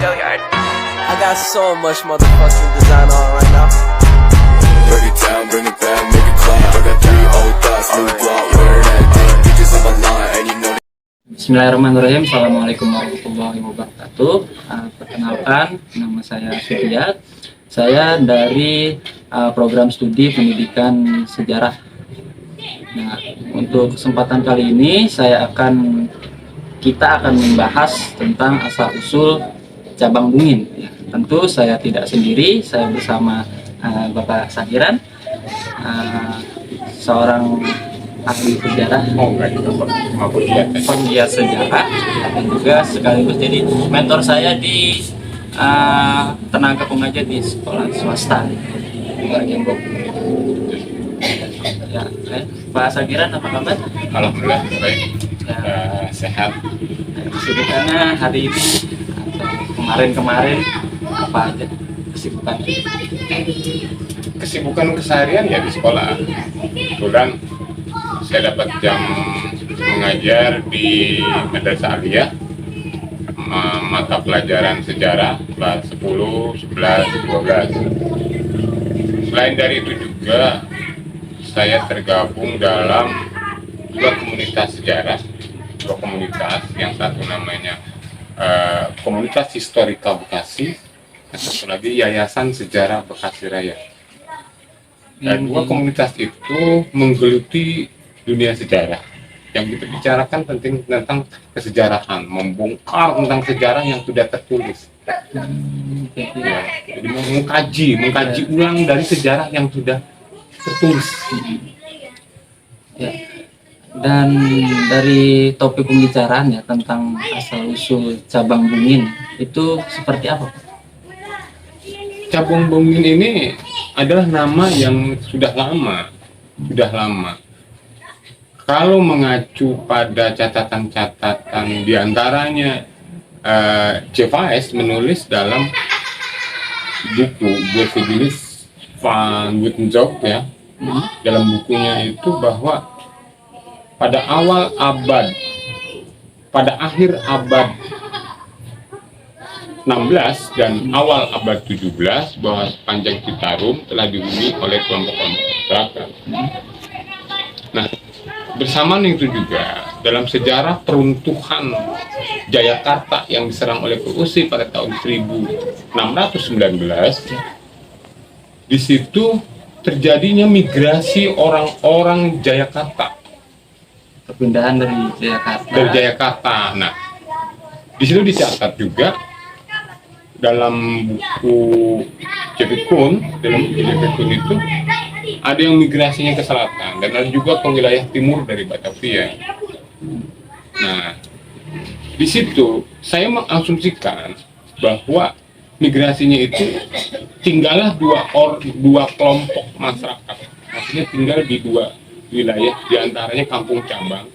I got so much motherfucking design on right now. Break it down, bring it back, make it clap. I got 3 old thoughts, new block, where that thing. Bitches on my line, and you know. Bismillahirrahmanirrahim. Assalamualaikum warahmatullahi wabarakatuh. Perkenalkan, nama saya Sufiat. Saya dari program studi pendidikan sejarah. Nah, untuk kesempatan kali ini kita akan membahas tentang asal usul cabang bungin. Ya, tentu saya tidak sendiri, saya bersama Bapak Sahiran, seorang ahli sejarah, penggiat sejarah, dan juga sekaligus jadi mentor saya di tenaga pengajar di sekolah swasta di Gembok. Ya, Pak Sagiran, apa kabar? Alhamdulillah baik, Ya, sehat. kesibukannya hari ini atau kemarin apa aja kesibukan? Kesibukan keseharian ya di sekolah. Kebetulan saya dapat jam mengajar di Madrasah Aliyah, mata pelajaran sejarah kelas 10, 11, 12. Selain dari itu juga saya tergabung dalam dua komunitas sejarah, dua komunitas, yang satu namanya Komunitas Historika Bekasi, yang satu lagi Yayasan Sejarah Bekasi Raya. Dan dua komunitas itu menggeluti dunia sejarah. Yang kita bicarakan penting tentang kesejarahan, membongkar tentang sejarah yang sudah tertulis. Ya, jadi mengkaji ulang dari sejarah yang sudah tertulis. Ya. Dan dari topik pembicaraan ya tentang asal usul cabang bungin itu seperti apa? Cabang bungin ini adalah nama yang sudah lama. Kalau mengacu pada catatan-catatan diantaranya Cevais menulis dalam buku Gevegenis van Gutenberg ya, dalam bukunya itu bahwa pada akhir abad 16 dan awal abad 17 bahwa sepanjang Citarum telah dihuni oleh kelompok-kelompok masyarakat. Nah, bersamaan itu juga dalam sejarah peruntuhan Jayakarta yang diserang oleh Prusia pada tahun 1619, di situ terjadinya migrasi orang-orang Jayakarta. Perpindahan dari Jayakarta. Nah, di situ dicatat juga dalam buku Jepikun, itu ada yang migrasinya ke selatan dan ada juga ke wilayah timur dari Batavia. Nah, di situ saya mengasumsikan bahwa migrasinya itu tinggallah dua kelompok masyarakat, maksudnya tinggal di dua wilayah, diantaranya Kampung Cabang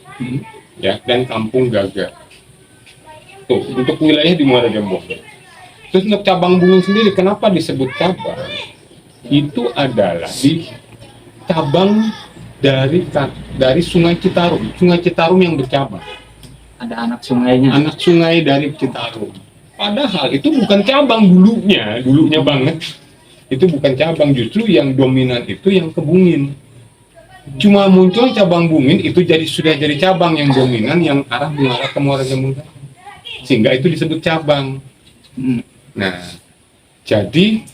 ya dan Kampung Gaga. Tuh, untuk wilayah di Muara Gembong. Terus untuk cabang bungin sendiri, kenapa disebut cabang? Itu adalah di cabang dari Sungai Citarum. Sungai Citarum yang bercabang. Ada anak sungainya. Anak sungai dari Citarum. Padahal itu bukan cabang dulunya banget. Itu bukan cabang, justru yang dominan itu yang Kebungin. Cuma muncul cabang bungin itu sudah jadi cabang yang dominan yang mengarah ke Muara Gembong. Sehingga itu disebut cabang. Nah, jadi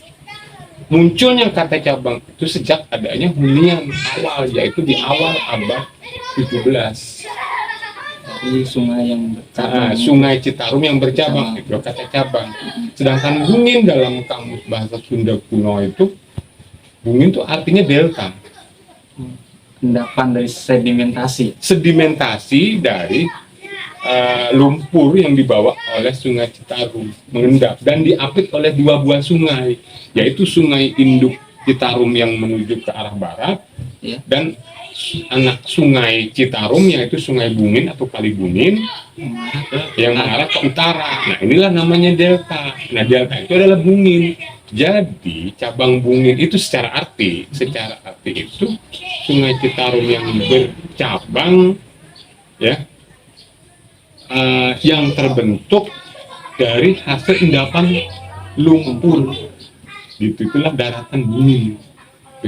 munculnya kata cabang itu sejak adanya hunian awal, yaitu di awal abad 17. Jadi sungai yang bercabang. Sungai Citarum yang bercabang itu kata cabang. Sedangkan bungin dalam kamus bahasa Sunda kuno itu, bungin itu artinya delta. Endapan dari Sedimentasi dari lumpur yang dibawa oleh Sungai Citarum, mengendap dan diapit oleh dua buah sungai, yaitu Sungai Induk Citarum yang menuju ke arah barat, ya, dan anak Sungai Citarum yaitu Sungai Bungin atau Kali Bungin yang mengarah ke utara. Nah, inilah namanya delta. Nah, delta itu adalah bungin. Jadi cabang bungin itu secara arti itu Sungai Citarum yang bercabang ya, yang terbentuk dari hasil endapan lumpur. Gitu, itulah daratan bumi,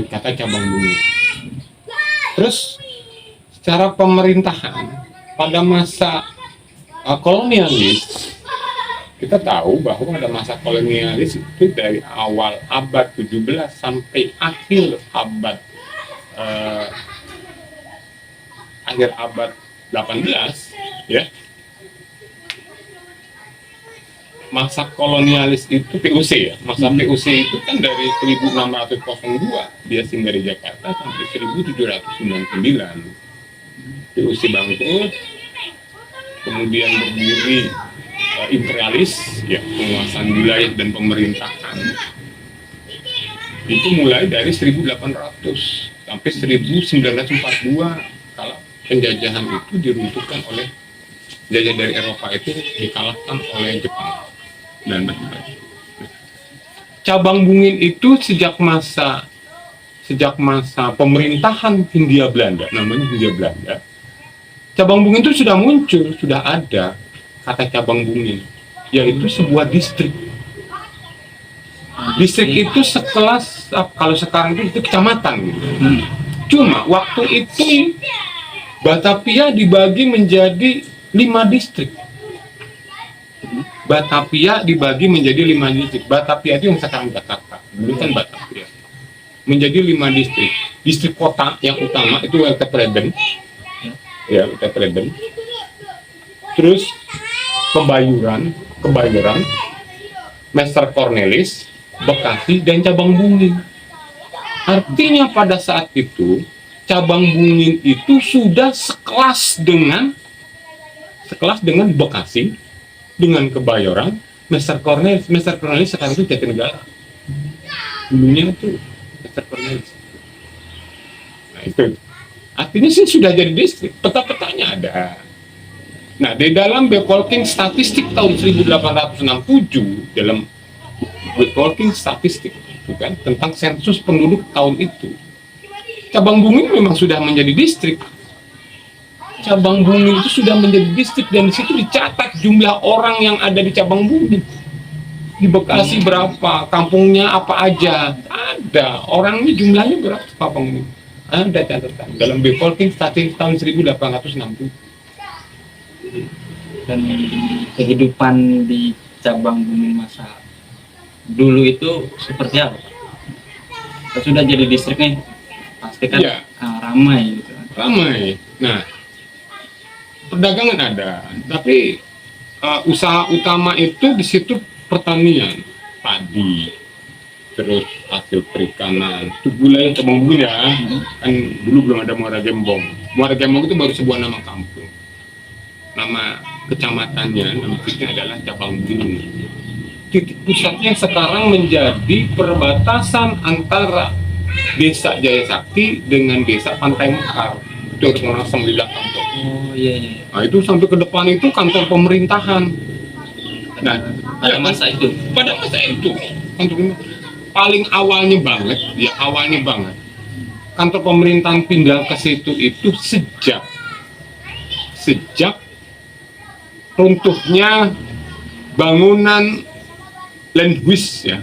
kata cabang bumi. Terus secara pemerintahan pada masa kolonialis, kita tahu bahwa pada masa kolonialis itu dari awal abad 17 sampai akhir abad 18, ya. Masa kolonialis itu PUC ya. Masa PUC itu kan dari 1602 dia singgah di Jakarta sampai 1799. PUC bangkrut, kemudian berdiri imperialis, ya, penguasaan wilayah dan pemerintahan. Itu mulai dari 1800 sampai 1942, kalau penjajahan itu diruntuhkan oleh jajah dari Eropa, itu dikalahkan oleh Jepang dan lain-lain. Cabang Bungin itu sejak masa pemerintahan Hindia Belanda, namanya Hindia Belanda, cabang Bungin itu sudah muncul, sudah ada kata cabang Bungin, yaitu sebuah distrik. Distrik itu sekelas, kalau sekarang itu kecamatan gitu. Cuma waktu itu Batavia dibagi menjadi 5 distrik. Batavia dibagi menjadi 5 distrik. Batavia itu yang sekarang Jakarta, dulu kan Batavia. Menjadi 5 distrik. Distrik kota yang utama itu Weltevreden, ya, Weltevreden. Terus Kebayoran, Master Cornelis, Bekasi, dan cabang Bungin. Artinya pada saat itu cabang Bungin itu sudah sekelas dengan Bekasi, dengan Kebayoran, Master Cornelis. Master Cornelis sekarang itu Jatinegara. Dulunya itu Master Cornelis. Nah itu. Artinya sih sudah jadi distrik. Peta-petanya ada. Nah, di dalam Bevolking Statistik tahun 1867, dalam Bevolking Statistik itu kan tentang sensus penduduk tahun itu, cabang Bungin memang sudah menjadi distrik. Cabang Bungin itu sudah menjadi distrik, dan di situ dicatat jumlah orang yang ada di cabang Bungin. Di Bekasi berapa, kampungnya apa aja, ada. Orangnya jumlahnya berapa, kampungnya ada catatan dalam Bevolking Statistik tahun 1867. Dan kehidupan di cabang Bungin masa dulu itu seperti apa? Sudah jadi distrik nih, pasti kan Ya, ramai gitu. ramai. Nah, perdagangan ada, tapi usaha utama itu di situ pertanian, padi, terus hasil perikanan. Itu wilayah cabang Bungin ya, kan dulu belum ada Muara Gembong. Muara Gembong itu baru sebuah nama kampung. Nama kecamatannya, nama titiknya adalah cabang Bungin. Titik pusatnya sekarang menjadi perbatasan antara Desa Jaya Sakti dengan Desa Pantai Mekar. Itu harus merasam di belakang tuh. Oh iya. Nah itu sampai ke depan itu kantor pemerintahan. Nah, Pada masa itu. Pada masa itu kantor paling awalnya banget, kantor pemerintahan pindah ke situ itu sejak runtuhnya bangunan Landwis, ya,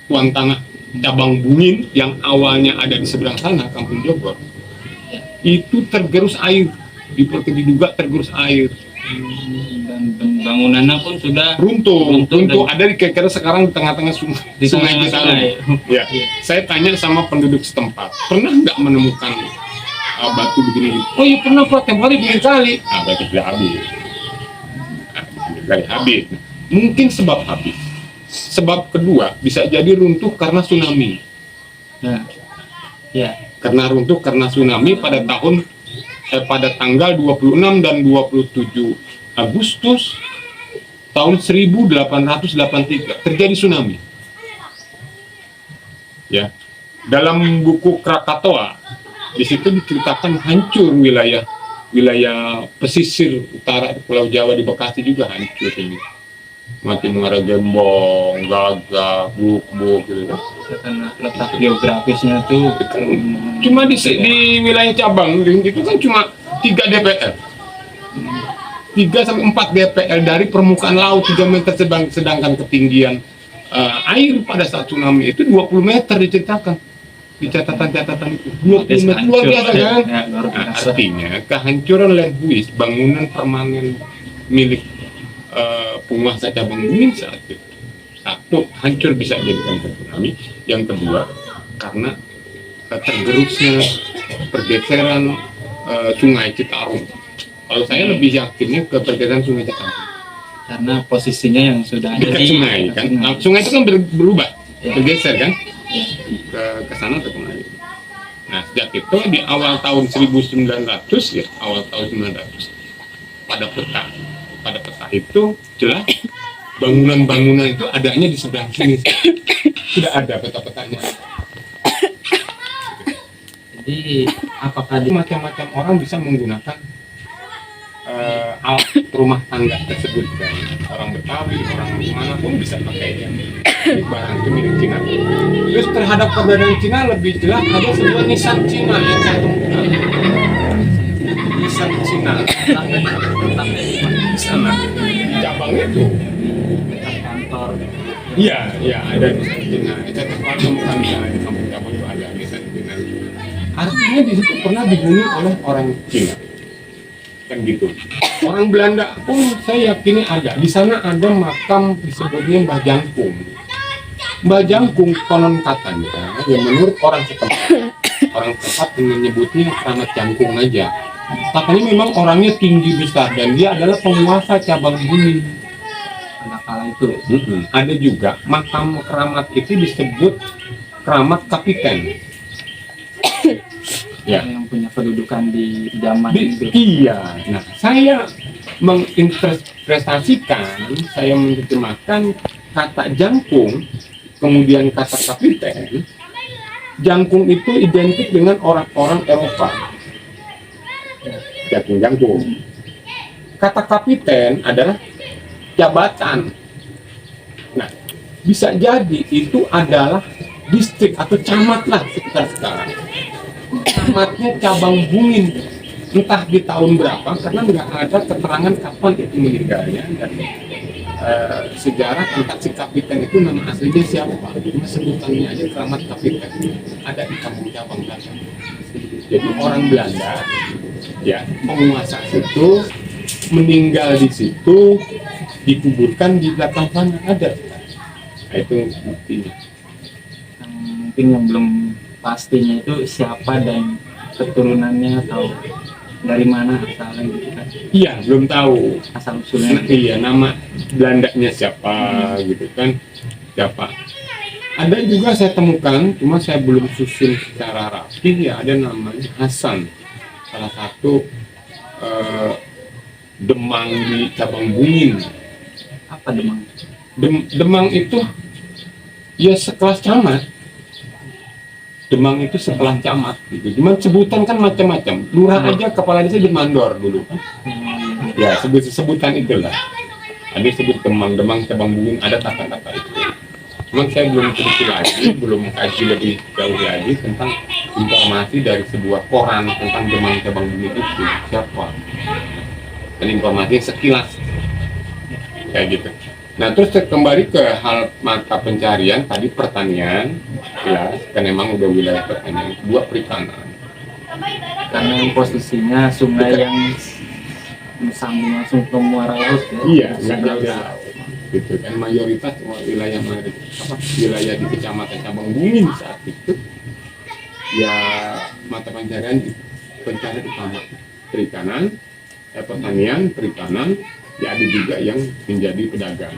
tuan tanah cabang Bungin yang awalnya ada di seberang sana, Kampung Jogor, itu tergerus air, diduga tergerus air. Dan bangunannya pun sudah runtuh dan ada di kira-kira sekarang di tengah-tengah sungai Citarum. Ya, saya tanya sama penduduk setempat, pernah nggak menemukan batu begini? Oh iya pernah Pak, tiap hari begini kali. Nah, berarti sudah habis. Habis. Mungkin sebab habis. Sebab kedua bisa jadi runtuh karena tsunami. Nah, ya. Karena runtuh karena tsunami pada tanggal 26 dan 27 Agustus tahun 1883 terjadi tsunami. Ya. Dalam buku Krakatoa di situ diceritakan hancur wilayah pesisir utara Pulau Jawa di Bekasi juga hancur ini. Mati Muara Gembong, Gagak, Buk gitu. Karena letak geografisnya tuh Cuma di wilayah cabang itu kan cuma 3 DPR. 3 sampai 4 DPL dari permukaan laut 3 meter, sedangkan ketinggian air pada saat tsunami itu 20 meter diceritakan di catatan-catatan itu. 20 meter, luar biasa kan? Ya, luar Nah, biasa. artinya kehancuran Lendhuis, bangunan permanen milik penguasa cabang Bungin saat itu, satu, hancur bisa jadikan tsunami. Yang kedua, karena tergerusnya pergeseran Sungai Citarum. Kalau saya lebih yakinnya ke pergeseran Sungai Citarum Karena posisinya yang sudah ada dekat di sungai kan. Nah, sungai itu kan berubah, Ya. bergeser kan Ya. ke sana ke kemari. Nah, sejak itu di awal tahun 1900 ya, awal tahun 1900 pada peta itu jelas bangunan-bangunan itu adanya di sebelah sini. Tidak ada peta-petanya. Jadi apakah di Macam-macam orang bisa menggunakan alat rumah tangga tersebut kan. Orang Betawi, orang mana pun bisa pakai ini barang itu milik Cina. Terus terhadap keberadaan Cina lebih jelas ada sebuah nisan Cina yang saya temukan. Nisan Cina di sana cabang itu. kantor Iya, iya ada nisan Cina. Saya temukan di kampung cabang itu ada nisan Cina. Artinya di situ pernah dihuni oleh orang Cina. Kan gitu. Orang Belanda pun saya yakini ada. Di sana ada makam disebutnya Mbah Jangkung. Mbah Jangkung konon katanya, ya menurut orang setempat menyebutnya Keramat Jangkung aja. Katanya memang orangnya tinggi besar dan dia adalah penguasa cabang Bungin. pada kala itu. Ada juga makam keramat itu disebut Keramat Kapiten. Ya. Yang punya kedudukan di zaman itu. Iya, nah saya menginterpretasikan, saya menerjemahkan kata jangkung, kemudian kata kapiten. Jangkung itu identik dengan orang-orang Eropa. Jangkung. Kata kapiten adalah jabatan. Nah, bisa jadi itu adalah distrik atau camat lah sekitar sekarang. Camatnya cabang Bungin, entah di tahun berapa karena nggak ada keterangan kapan itu meninggalnya dan sejarah tentang si kapiten itu nama aslinya siapa, cuma sebutannya aja Keramat Kapiten, ada di kampung cabang belakang. Jadi orang Belanda ya penguasa itu meninggal di situ, dikuburkan di belakang sana ada. Nah, itu buktinya. Mungkin yang belum pastinya itu siapa dan keturunannya atau dari mana asalnya gitu kan. Iya, belum tahu. Asal usulnya. Iya, nama Belandanya siapa gitu kan. Siapa. Ada juga saya temukan, cuma saya belum susun secara rapi, ya ada namanya Hasan. Salah satu Demang di cabang Bungin. Apa Demang? Demang itu ya sekelas camat. Demang itu sekelas camat gitu. Cuman sebutan kan macam-macam. Lurah aja kepala desa di Mandor dulu. Ya, sebutan itulah. Ada sebut Demang cabang Bungin, ada kata-kata itu. Cuman saya belum teliti lagi, belum kaji lebih jauh lagi tentang informasi dari sebuah koran tentang Demang cabang Bungin itu siapa. Dan informasi sekilas kayak gitu. Nah, terus kembali ke hal mata pencarian tadi, pertanian, ya, kan memang udah wilayah pertanian. Kedua, perikanan. Karena yang posisinya sungai yang sambung langsung ke muara laut ya. Iya, nggak jauh dari laut. Gitu kan, mayoritas wilayah wilayah di kecamatan Cabang Bungin saat itu, ya mata pencarian utama perikanan, pertanian, perikanan. Ya ada juga yang menjadi pedagang.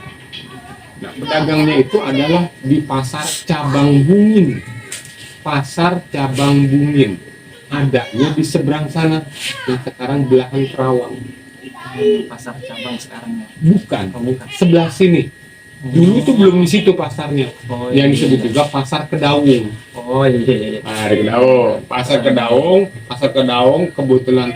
Nah, pedagangnya itu adalah di pasar Cabang Bungin. Pasar Cabang Bungin. Adanya di seberang sana, yang sekarang belahan Kerawang. Pasar cabang sekarang ya. Bukan, Oh, bukan. sebelah sini. Dulu itu belum di situ pasarnya. Oh, Yang iya. disebut juga Pasar Kedaung. Oh iya. Nah, di Kedaung. Pasar Kedaung kebetulan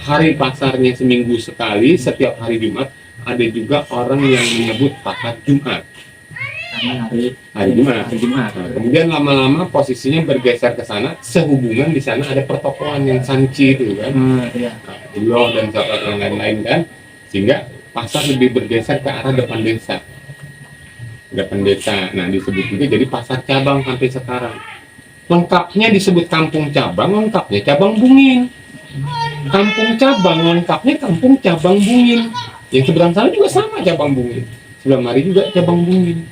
hari pasarnya seminggu sekali, setiap hari Jumat. Ada juga orang yang menyebut pasar Jumat. karena hari Jumat. Hari Jumat. Nah, kemudian lama-lama posisinya bergeser ke sana, sehubungan di sana ada pertokoan yang Sanci itu kan, Iya. Bulog dan yang lain-lain kan, sehingga pasar lebih bergeser ke arah depan desa. Depan desa, nah disebut juga jadi pasar cabang sampai sekarang. Lengkapnya disebut kampung cabang, lengkapnya cabang Bungin. Kampung cabang, lengkapnya kampung cabang Bungin. Yang seberang sana juga sama cabang Bungin. Sebelah mari juga cabang Bungin.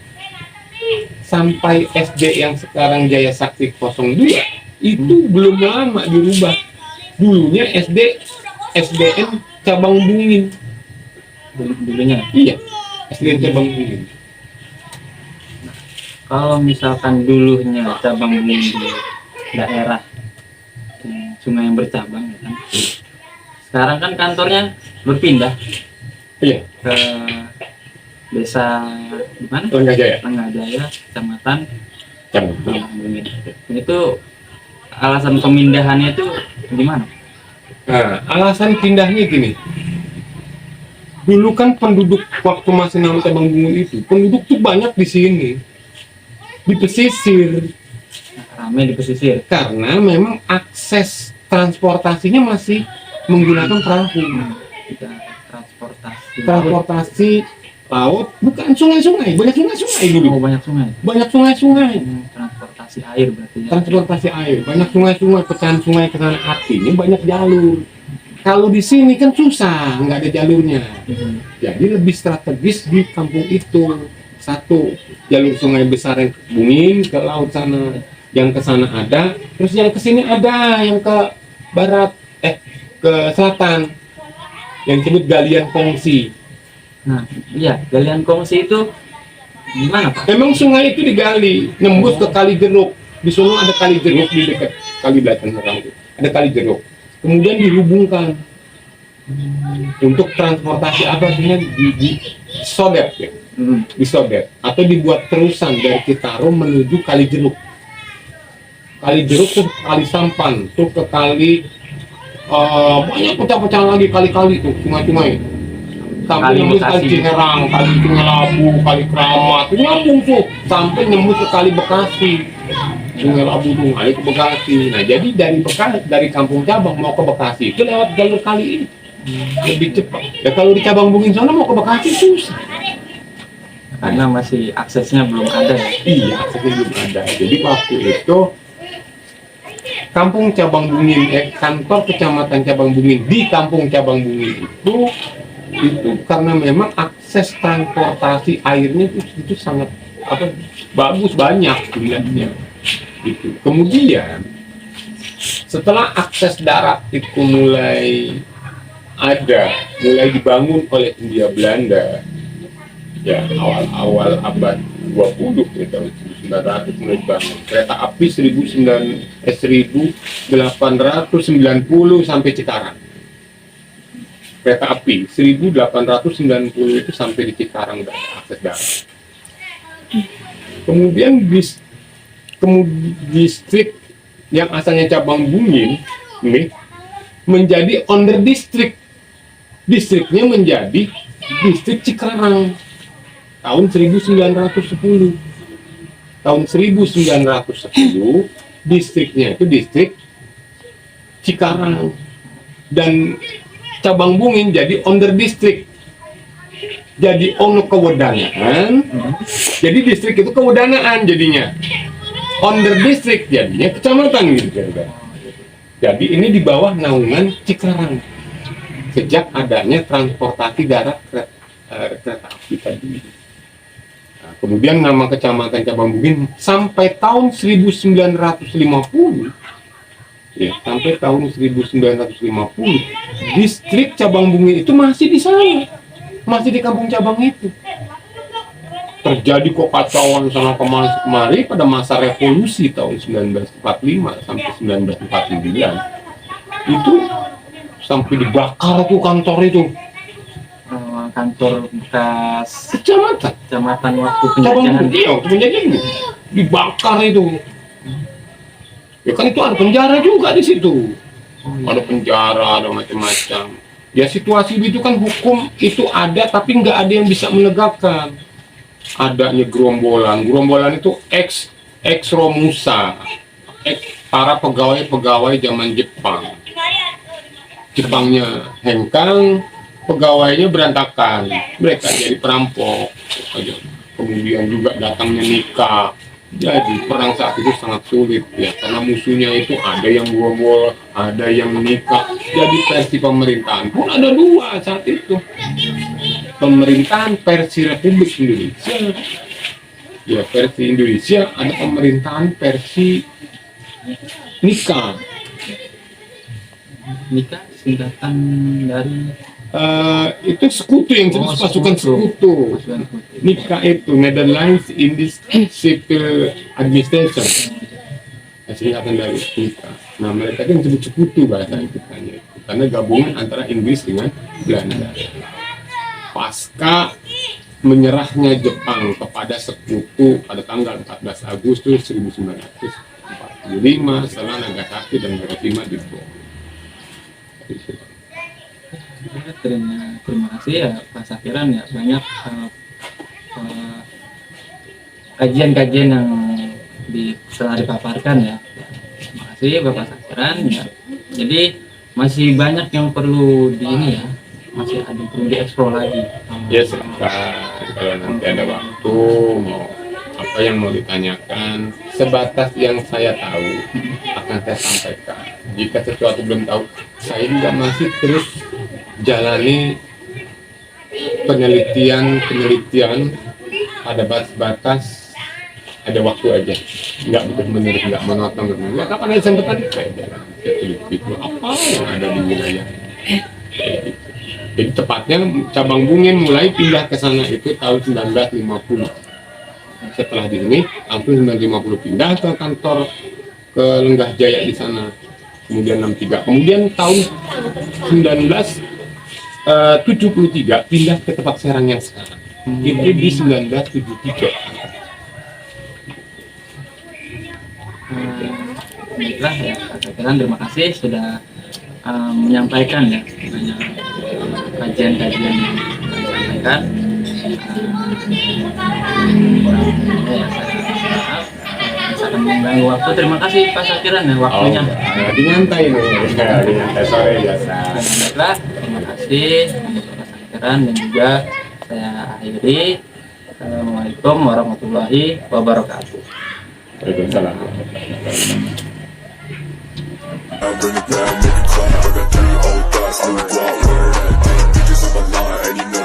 Sampai SD yang sekarang Jaya Sakti 02 itu belum lama dirubah. Dulunya SDN cabang Bungin. Dulunya. Iya, SDN cabang Bungin. Kalau misalkan dulunya cabang Bungin di daerah sungai yang bercabang, ya kan? Sekarang kan kantornya berpindah Iya, ke desa di mana? Lenggah Jaya. Lenggah Jaya, kecamatan Cabang. Bungin. Itu alasan pemindahannya itu gimana? Nah, alasan pindahnya gini. Dulu kan penduduk waktu masih nama cabang Bungin itu, penduduk tuh banyak di sini. Di pesisir. Rame di pesisir. Karena memang akses transportasinya masih menggunakan perahu. Kita transportasi. Transportasi laut, bukan sungai-sungai, banyak sungai-sungai Oh, dulu. banyak sungai. Banyak sungai-sungai. Transportasi air berarti ya. Transportasi air, banyak sungai-sungai, pecahan sungai ke sana, artinya banyak jalur. Kalau di sini kan susah, nggak ada jalurnya. Jadi lebih strategis di kampung itu. Satu, jalur sungai besar yang ke Bungin ke laut sana, yang ke sana ada, terus yang ke sini ada, yang ke barat, ke selatan, yang disebut galian kongsi. Nah, iya, galian kongsi itu gimana, Pak? Memang sungai itu digali, nembus ke Kali Jeruk. Di sana ada Kali Jeruk di dekat Kali Belakang itu. Ada Kali Jeruk. Kemudian dihubungkan untuk transportasi apa artinya di sodet ya. Disodet atau dibuat terusan dari Citarum menuju Kali Jeruk. Kali Jeruk tuh Kali Sampan, tuh ke Kali banyak pecah-pecah lagi kali-kali tuh sungai-sungai. Sampai Kali nembus Kali Bekasi. Ciherang, Kali Sungai Labu, Kali Kramat, itu nyambung tuh sampai nembus ke Kali Bekasi. Sungai Labu tuh naik ke Bekasi. Nah jadi dari kampung cabang mau ke Bekasi itu lewat jalur kali ini lebih cepat. Ya kalau di cabang Bungin sana mau ke Bekasi susah. Karena masih aksesnya belum ada ya. Iya, aksesnya belum ada. Jadi waktu itu kampung cabang Bungin, kantor kecamatan cabang Bungin di kampung cabang Bungin itu karena memang akses transportasi airnya itu sangat bagus, banyak jumlahnya. Gitu. Kemudian setelah akses darat itu mulai dibangun oleh Hindia Belanda. Ya, awal abad 20 ya, tahun 1900 mulai dibangun. Kereta api 1890 sampai Cikarang. Kereta api 1890 itu sampai di Cikarang dan akses darat. Kemudian distrik yang asalnya cabang Bungin ini menjadi under district. Distriknya menjadi distrik Cikarang. Tahun 1910. Tahun 1910 distriknya itu distrik Cikarang dan cabang Bungin jadi under district. Jadi ono kewedanaan. Jadi distrik itu kewedanaan jadinya. Under district jadinya kecamatan gitu kan. Jadi ini di bawah naungan Cikarang. Sejak adanya transportasi darat kereta api tadi. Nah, kemudian nama kecamatan cabang Bungin sampai tahun 1950 ya, sampai tahun 1950 distrik cabang Bungin itu masih di sana, masih di kampung cabang itu. Terjadi kekacauan sana kemari pada masa revolusi tahun 1945 sampai 1949 itu sampai dibakar tuh kantor itu. Kantor bekas Kecamatan waktu cabang penjajahan. Bungin, waktu penjajahan dibakar itu. Ya kan itu ada penjara juga di situ. Ada penjara, ada macam-macam. Ya situasi itu kan hukum itu ada tapi nggak ada yang bisa menegakkan. adanya gerombolan itu ex Romusa, para pegawai zaman Jepangnya hengkang, pegawainya berantakan, mereka jadi perampok aja. Kemudian juga datangnya nikah, jadi perang saat itu sangat sulit ya, karena musuhnya itu ada yang bobol, ada yang nikah. Jadi versi pemerintahan pun ada dua saat itu, pemerintahan versi Republik Indonesia ya, versi Indonesia, ada pemerintahan versi nikah. Nikah singkatan dari Itu sekutu yang jelas, pasukan sekutu. Nikah itu Netherlands Indies Civil Administration, singkatan dari nikah. Nah, mereka itu disebut sekutu bahasa kitanya, karena gabungan antara Inggris dengan Belanda. Pasca menyerahnya Jepang kepada sekutu pada tanggal 14 Agustus 1945 setelah Nagasaki dan Hiroshima dibom. Terima kasih ya Pak Sakiran ya, banyak kajian-kajian yang telah dipaparkan ya. Terima kasih Bapak Sakiran ya. Jadi masih banyak yang perlu masih ada yang perlu dieksplor lagi. Ya silakan, kalau nanti ada waktu mau apa yang mau ditanyakan, sebatas yang saya tahu akan saya sampaikan. Jika sesuatu belum tahu, saya juga masih terus jalani penelitian pada batas ada waktu aja, nggak benar-benar nggak menonton ya, kapan ada kesempatan saya jalan itu apa yang ada di wilayah. Jadi tepatnya cabang Bungen mulai pindah ke sana itu tahun 1950. Setelah di sini tahun 1950 pindah ke kantor ke Lenggah Jaya di sana, kemudian 63, kemudian tahun 1973 pindah ke tempat Serang yang sekarang. Itu di 1973. Baiklah ya Pak Sakiran, terima kasih sudah menyampaikan ya banyak kajian-kajian yang disampaikan. Misalkan mengganggu waktu, terima kasih Pak Sakiran ya waktunya. Lagi nyantai nih, lagi nyantai sore biasa. Baiklah, terima kasih untuk Pak Sakiran, dan juga saya akhiri. Assalamualaikum warahmatullahi wabarakatuh. Waalaikumsalam. I'll bring it down, make it clap. I got 3 old thoughts, new block, where that thing. Bitches on my line, and you know